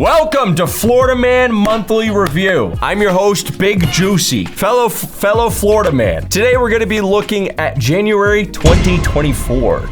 Welcome to Florida Man Monthly Review. I'm your host, Big Juicy, fellow Florida man. Today we're going to be looking at January 2024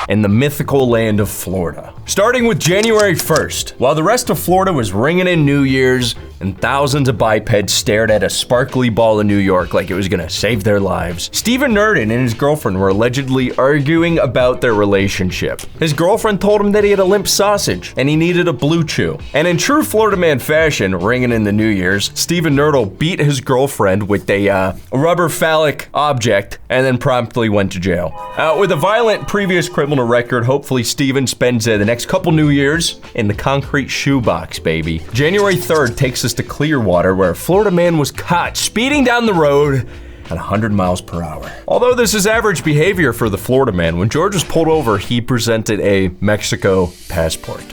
in the mythical land of Florida. Starting with January 1st, while the rest of Florida was ringing in New Year's and thousands of bipeds stared at a sparkly ball in New York like it was gonna save their lives, Stephen Nerdin and his girlfriend were allegedly arguing about their relationship. His girlfriend told him that he had a limp sausage and he needed a Blue Chew. And in true Florida man fashion, ringing in the New Year's, Stephen Nerdin beat his girlfriend with a rubber phallic object and then promptly went to jail. With a violent previous criminal record, hopefully Stephen spends the next couple New Years in the concrete shoebox, baby. January 3rd takes us to Clearwater, where a Florida man was caught speeding down the road at 100 miles per hour. Although this is average behavior for the Florida man, when George was pulled over, he presented a Mexico passport.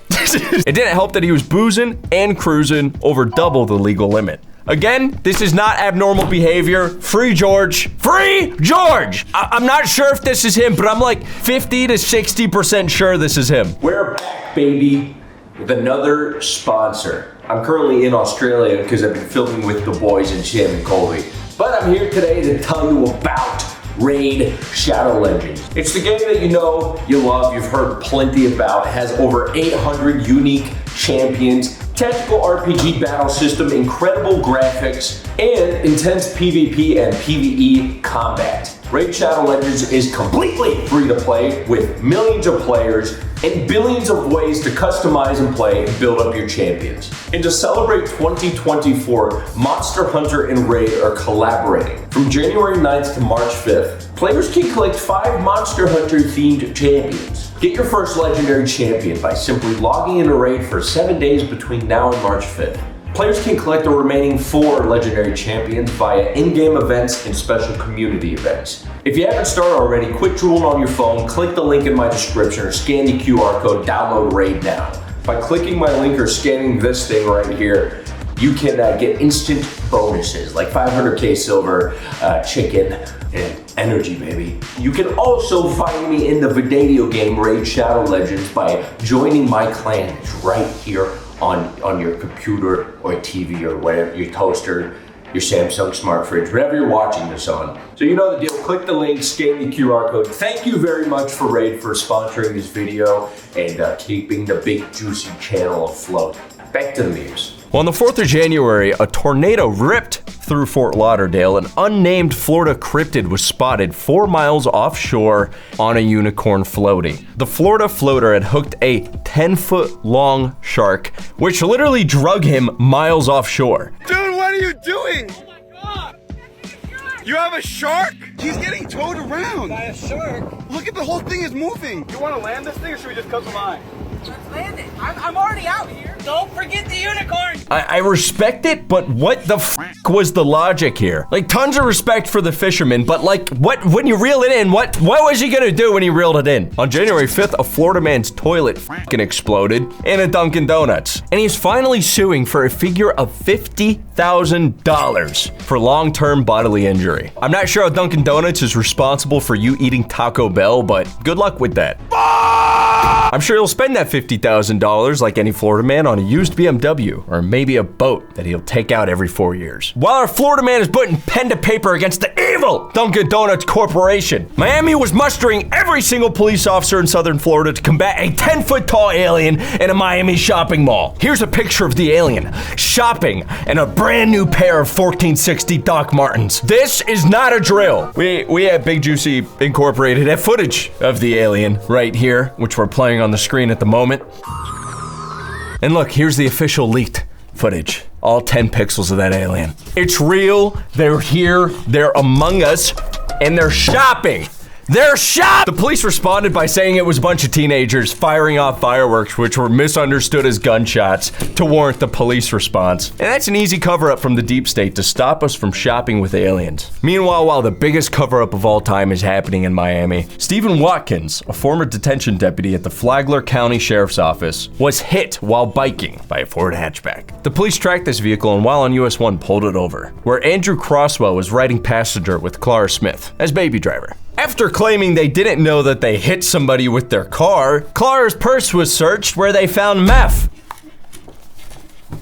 It didn't help that he was boozing and cruising over double the legal limit. Again, this is not abnormal behavior. Free George. Free George! I'm not sure if this is him, but I'm like 50 to 60% sure this is him. We're back, baby, with another sponsor. I'm currently in Australia because I've been filming with the boys in Sam and Colby. But I'm here today to tell you about Raid Shadow Legends. It's the game that you know, you love, you've heard plenty about. It has over 800 unique champions, tactical RPG battle system, incredible graphics, and intense PvP and PvE combat. Raid Shadow Legends is completely free to play with millions of players and billions of ways to customize and play and build up your champions. And to celebrate 2024, Monster Hunter and Raid are collaborating. From January 9th to March 5th, players can collect 5 Monster Hunter themed champions. Get your first legendary champion by simply logging into Raid for 7 days between now and March 5th. Players can collect the remaining 4 legendary champions via in-game events and special community events. If you haven't started already, quit drooling on your phone, click the link in my description or scan the QR code, download Raid now. By clicking my link or scanning this thing right here, you can get instant bonuses like 500k silver, chicken, and energy, baby. You can also find me in the video game Raid Shadow Legends by joining my clan. It's right here on your computer or TV or whatever, your toaster, your Samsung smart fridge, whatever you're watching this on. So you know the deal, click the link, scan the QR code. Thank you very much for Raid for sponsoring this video and keeping the Big Juicy channel afloat. Back to the memes. Well, on the 4th of January, a tornado ripped through Fort Lauderdale. An unnamed Florida cryptid was spotted 4 miles offshore on a unicorn floaty. The Florida floater had hooked a 10-foot long shark, which literally drug him miles offshore. Dude, what are you doing? Oh my God! You have a shark? He's getting towed around. By a shark? Look at the whole thing is moving. You want to land this thing or should we just cut the line? Let's land it. I'm already out here. Don't forget the unicorn. I respect it, but what the f was the logic here? Like, tons of respect for the fisherman, but like, what, when you reel it in, what was he gonna do when he reeled it in? On January 5th, a Florida man's toilet f***ing exploded in a Dunkin' Donuts. And he's finally suing for a figure of $50,000 for long-term bodily injury. I'm not sure how Dunkin' Donuts is responsible for you eating Taco Bell, but good luck with that. I'm sure he'll spend that $50,000 like any Florida man on a used BMW or maybe a boat that he'll take out every 4 years. While our Florida man is putting pen to paper against the evil Dunkin' Donuts Corporation, Miami was mustering every single police officer in Southern Florida to combat a 10-foot tall alien in a Miami shopping mall. Here's a picture of the alien shopping in a brand new pair of 1460 Doc Martens. This is not a drill. We at Big Juicy Incorporated have footage of the alien right here, which we're playing on the screen at the moment. And look, here's the official leaked footage. All 10 pixels of that alien. It's real, they're here, they're among us, and they're shopping. They're shot! The police responded by saying it was a bunch of teenagers firing off fireworks, which were misunderstood as gunshots to warrant the police response. And that's an easy cover-up from the deep state to stop us from shopping with aliens. Meanwhile, while the biggest cover-up of all time is happening in Miami, Stephen Watkins, a former detention deputy at the Flagler County Sheriff's Office, was hit while biking by a Ford hatchback. The police tracked this vehicle and while on US 1 pulled it over, where Andrew Crosswell was riding passenger with Clara Smith as baby driver. After claiming they didn't know that they hit somebody with their car, Clara's purse was searched where they found meth.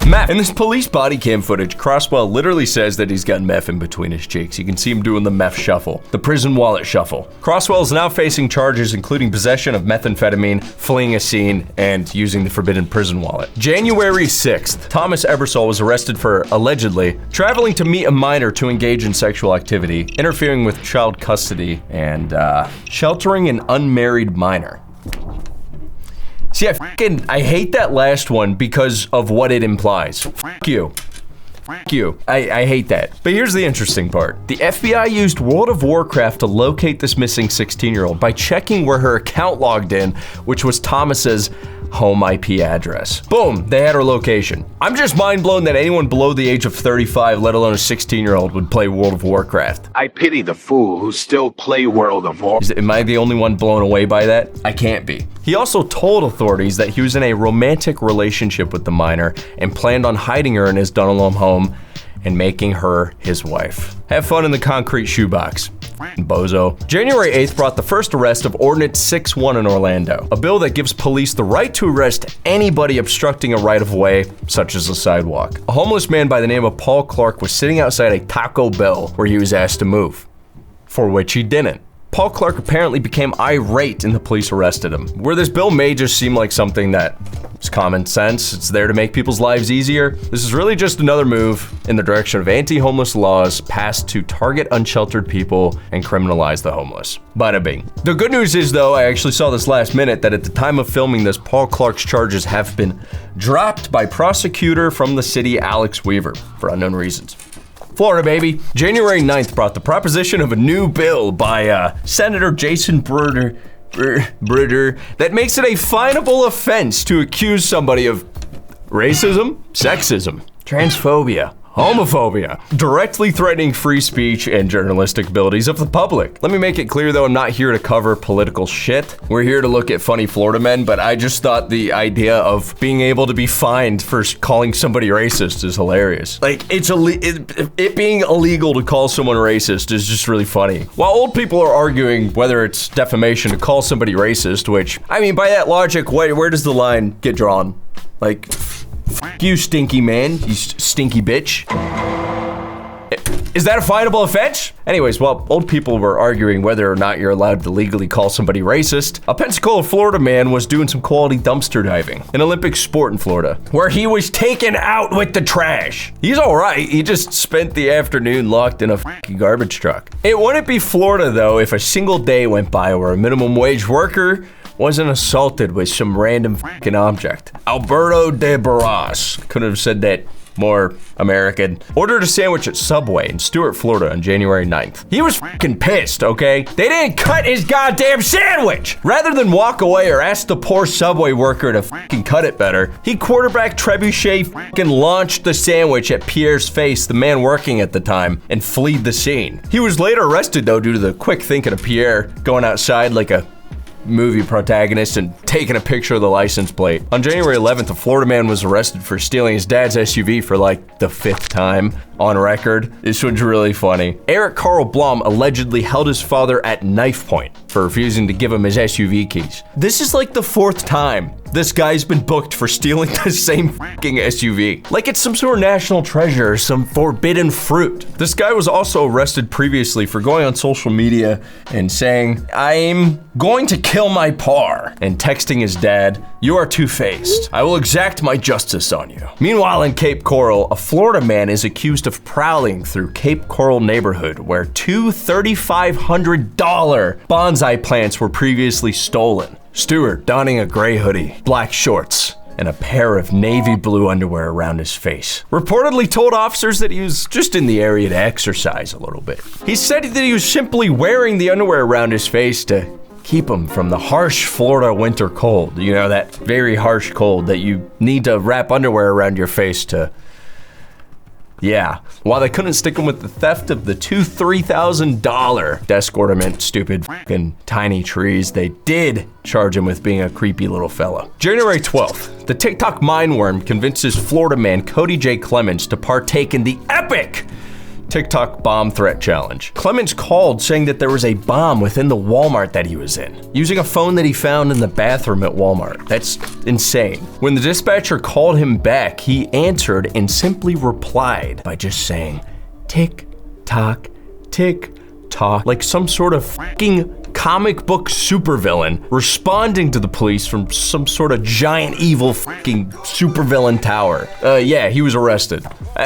Meth. In this police body cam footage, Crosswell literally says that he's got meth in between his cheeks. You can see him doing the meth shuffle, the prison wallet shuffle. Crosswell is now facing charges including possession of methamphetamine, fleeing a scene, and using the forbidden prison wallet. January 6th, Thomas Ebersol was arrested for allegedly traveling to meet a minor to engage in sexual activity, interfering with child custody, and sheltering an unmarried minor. See, I hate that last one because of what it implies. F you. F you. I hate that. But here's the interesting part. The FBI used World of Warcraft to locate this missing 16-year-old by checking where her account logged in, which was Thomas's home IP address. Boom, they had her location. I'm just mind blown that anyone below the age of 35, let alone a 16-year-old, would play World of Warcraft. I pity the fool who still play World of Warcraft. Am I the only one blown away by that? I can't be. He also told authorities that he was in a romantic relationship with the minor and planned on hiding her in his Dunelm home and making her his wife. Have fun in the concrete shoebox, bozo. January 8th brought the first arrest of Ordinance 6-1 in Orlando, a bill that gives police the right to arrest anybody obstructing a right-of-way, such as a sidewalk. A homeless man by the name of Paul Clark was sitting outside a Taco Bell where he was asked to move, for which he didn't. Paul Clark apparently became irate and the police arrested him. Where this bill may just seem like something that is common sense, it's there to make people's lives easier, this is really just another move in the direction of anti-homeless laws passed to target unsheltered people and criminalize the homeless. Bada bing. The good news is though, I actually saw this last minute, that at the time of filming this, Paul Clark's charges have been dropped by prosecutor from the city, Alex Weaver, for unknown reasons. Florida, baby. January 9th brought the proposition of a new bill by Senator Jason Bruder that makes it a finable offense to accuse somebody of racism, sexism, transphobia, homophobia, directly threatening free speech and journalistic abilities of the public. Let me make it clear though, I'm not here to cover political shit. We're here to look at funny Florida men, but I just thought the idea of being able to be fined for calling somebody racist is hilarious. Like, it being illegal to call someone racist is just really funny. While old people are arguing whether it's defamation to call somebody racist, which, I mean, by that logic, where does the line get drawn? Like, f you, stinky man, you stinky bitch. Is that a finable offense? Anyways, while old people were arguing whether or not you're allowed to legally call somebody racist, a Pensacola, Florida man was doing some quality dumpster diving, an Olympic sport in Florida, where he was taken out with the trash. He's all right, he just spent the afternoon locked in a fucking garbage truck. It wouldn't be Florida though if a single day went by where a minimum wage worker wasn't assaulted with some random fucking object. Alberto de Barras, couldn't have said that more American, ordered a sandwich at Subway in Stuart, Florida on January 9th. He was fucking pissed, okay? They didn't cut his goddamn sandwich! Rather than walk away or ask the poor Subway worker to fucking cut it better, he quarterback trebuchet fucking launched the sandwich at Pierre's face, the man working at the time, and fled the scene. He was later arrested though due to the quick thinking of Pierre going outside like a movie protagonist and taking a picture of the license plate. On January 11th, a Florida man was arrested for stealing his dad's SUV for like the 5th time on record. This one's really funny. Eric Carl Blom allegedly held his father at knife point for refusing to give him his SUV keys. This is like the 4th time this guy's been booked for stealing the same fucking SUV. Like it's some sort of national treasure or some forbidden fruit. This guy was also arrested previously for going on social media and saying, "I'm going to kill my par," and texting his dad, "You are two-faced. I will exact my justice on you." Meanwhile, in Cape Coral, a Florida man is accused of prowling through Cape Coral neighborhood where two $3,500 bonsai plants were previously stolen. Stewart, donning a gray hoodie, black shorts, and a pair of navy blue underwear around his face, reportedly told officers that he was just in the area to exercise a little bit. He said that he was simply wearing the underwear around his face to keep him from the harsh Florida winter cold. You know, that very harsh cold that you need to wrap underwear around your face to... Yeah, while they couldn't stick him with the theft of the two $3,000 desk ornament, stupid fucking tiny trees, they did charge him with being a creepy little fella. January 12th, the TikTok mindworm convinces Florida man Cody J. Clemens to partake in the epic TikTok bomb threat challenge. Clements called saying that there was a bomb within the Walmart that he was in, using a phone that he found in the bathroom at Walmart. That's insane. When the dispatcher called him back, he answered and simply replied by just saying, tick, tock, tick, tock, like some sort of fucking comic book supervillain responding to the police from some sort of giant evil fucking supervillain tower. Yeah, he was arrested.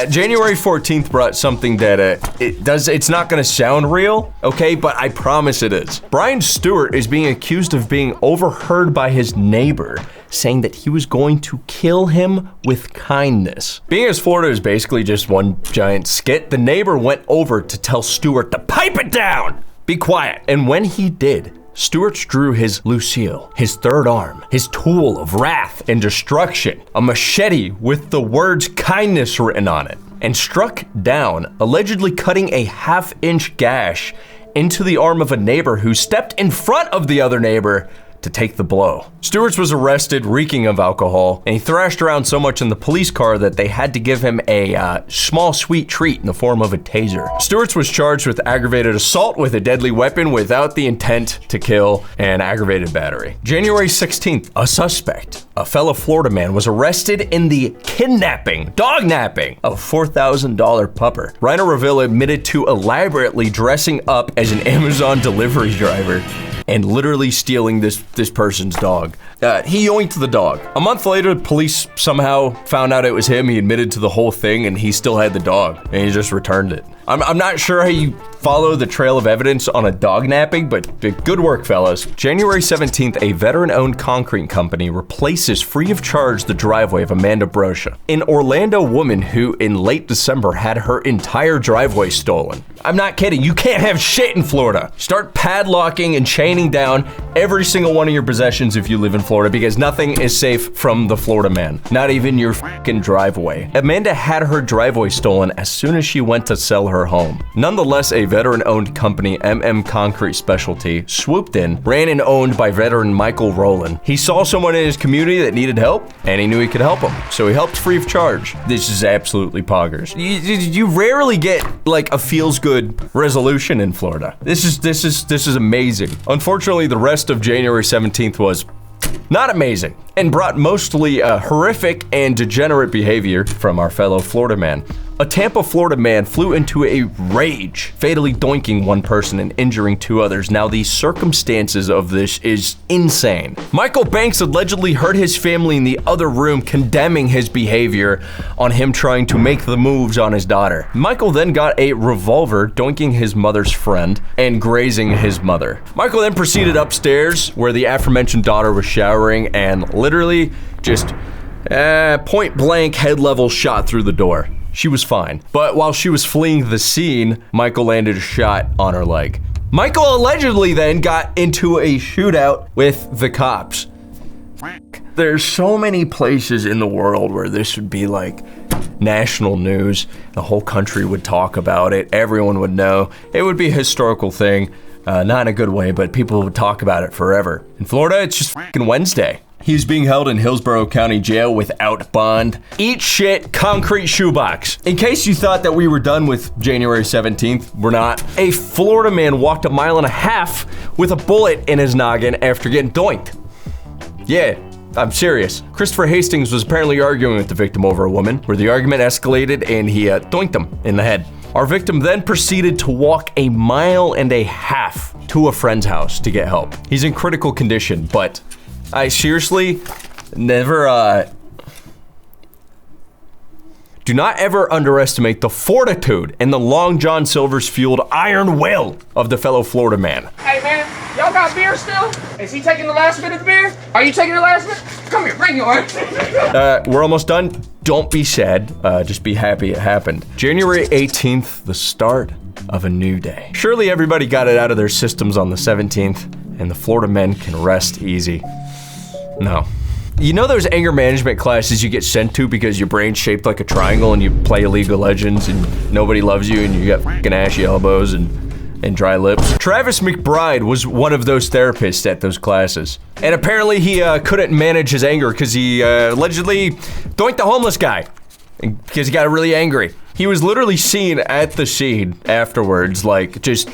January 14th brought something that it's not gonna sound real, okay, but I promise it is. Brian Stewart is being accused of being overheard by his neighbor, saying that he was going to kill him with kindness. Being as Florida is basically just one giant skit, the neighbor went over to tell Stewart to pipe it down. Be quiet. And when he did, Stewart drew his Lucille, his third arm, his tool of wrath and destruction, a machete with the words kindness written on it, and struck down, allegedly cutting a half-inch gash into the arm of a neighbor who stepped in front of the other neighbor to take the blow. Stewart was arrested reeking of alcohol, and he thrashed around so much in the police car that they had to give him a small sweet treat in the form of a taser. Stewart was charged with aggravated assault with a deadly weapon without the intent to kill and aggravated battery. January 16th, a suspect, a fellow Florida man, was arrested in the kidnapping, dognapping of $4,000 pupper. Rhino Reville admitted to elaborately dressing up as an Amazon delivery driver and literally stealing this person's dog. He yoinked the dog. A month later, police somehow found out it was him. He admitted to the whole thing, and he still had the dog, and he just returned it. I'm not sure how you follow the trail of evidence on a dog napping, but good work, fellas. January 17th, a veteran-owned concrete company replaces free of charge the driveway of Amanda Brocia, an Orlando woman who in late December had her entire driveway stolen. I'm not kidding, you can't have shit in Florida. Start padlocking and chaining down every single one of your possessions if you live in Florida, because nothing is safe from the Florida man, not even your fucking driveway. Amanda had her driveway stolen as soon as she went to sell her home. Nonetheless, a veteran-owned company, Concrete Specialty, swooped in, ran and owned by veteran Michael Rowland. He saw someone in his community that needed help, and he knew he could help them, so he helped free of charge. This is absolutely poggers. You rarely get like a feels-good resolution in Florida. This is amazing. Unfortunately, the rest of January 17th was not amazing and brought mostly horrific and degenerate behavior from our fellow Florida man. A Tampa, Florida man flew into a rage, fatally doinking one person and injuring two others. Now, the circumstances of this is insane. Michael Banks allegedly heard his family in the other room condemning his behavior on him trying to make the moves on his daughter. Michael then got a revolver, doinking his mother's friend and grazing his mother. Michael then proceeded upstairs where the aforementioned daughter was showering and literally just point blank head level shot through the door. She was fine. But while she was fleeing the scene, Michael landed a shot on her leg. Michael allegedly then got into a shootout with the cops. There's so many places in the world where this would be like national news. The whole country would talk about it. Everyone would know. It would be a historical thing. Not in a good way, but people would talk about it forever. In Florida, it's just fucking Wednesday. He's being held in Hillsborough County Jail without bond. Eat shit, concrete shoebox. In case you thought that we were done with January 17th, we're not. A Florida man walked a mile and a half with a bullet in his noggin after getting doinked. Yeah, I'm serious. Christopher Hastings was apparently arguing with the victim over a woman, where the argument escalated and he doinked him in the head. Our victim then proceeded to walk a mile and a half to a friend's house to get help. He's in critical condition, but I seriously never, do not ever underestimate the fortitude and the Long John Silver's fueled iron will of the fellow Florida man. Hey man, y'all got beer still? Is he taking the last bit of the beer? Are you taking the last bit? Come here, bring yours. We're almost done. Don't be sad, just be happy it happened. January 18th, the start of a new day. Surely everybody got it out of their systems on the 17th, and the Florida men can rest easy. No. You know those anger management classes you get sent to because your brain's shaped like a triangle and you play League of Legends and nobody loves you and you got fucking ashy elbows and dry lips? Travis McBride was one of those therapists at those classes. And apparently he couldn't manage his anger because he allegedly doinked the homeless guy because he got really angry. He was literally seen at the scene afterwards, like just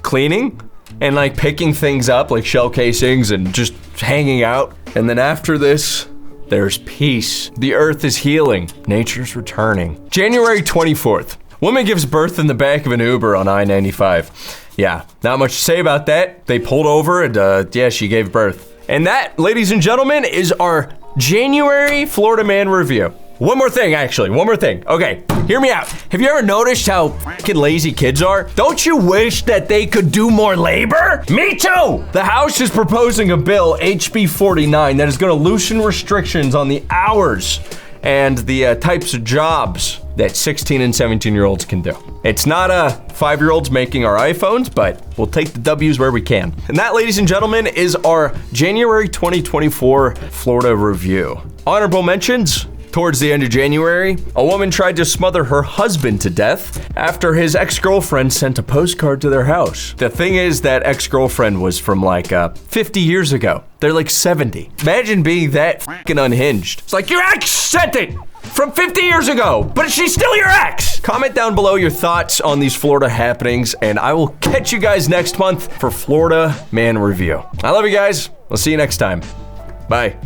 cleaning and like picking things up, like shell casings, and just hanging out. And then after this, there's peace. The earth is healing. Nature's returning. January 24th. Woman gives birth in the back of an Uber on I-95. Yeah, not much to say about that. They pulled over and yeah, she gave birth. And that, ladies and gentlemen, is our January Florida Man review. One more thing, actually, one more thing. Okay, hear me out. Have you ever noticed how fucking lazy kids are? Don't you wish that they could do more labor? Me too! The House is proposing a bill, HB 49, that is gonna loosen restrictions on the hours and the types of jobs that 16 and 17-year-olds can do. It's not 5-year-olds making our iPhones, but we'll take the W's where we can. And that, ladies and gentlemen, is our January 2024 Florida review. Honorable mentions. Towards the end of January, a woman tried to smother her husband to death after his ex-girlfriend sent a postcard to their house. The thing is, that ex-girlfriend was from like 50 years ago. They're like 70. Imagine being that fucking unhinged. It's like, your ex sent it from 50 years ago, but she's still your ex. Comment down below your thoughts on these Florida happenings, and I will catch you guys next month for Florida Man Review. I love you guys. We'll see you next time. Bye.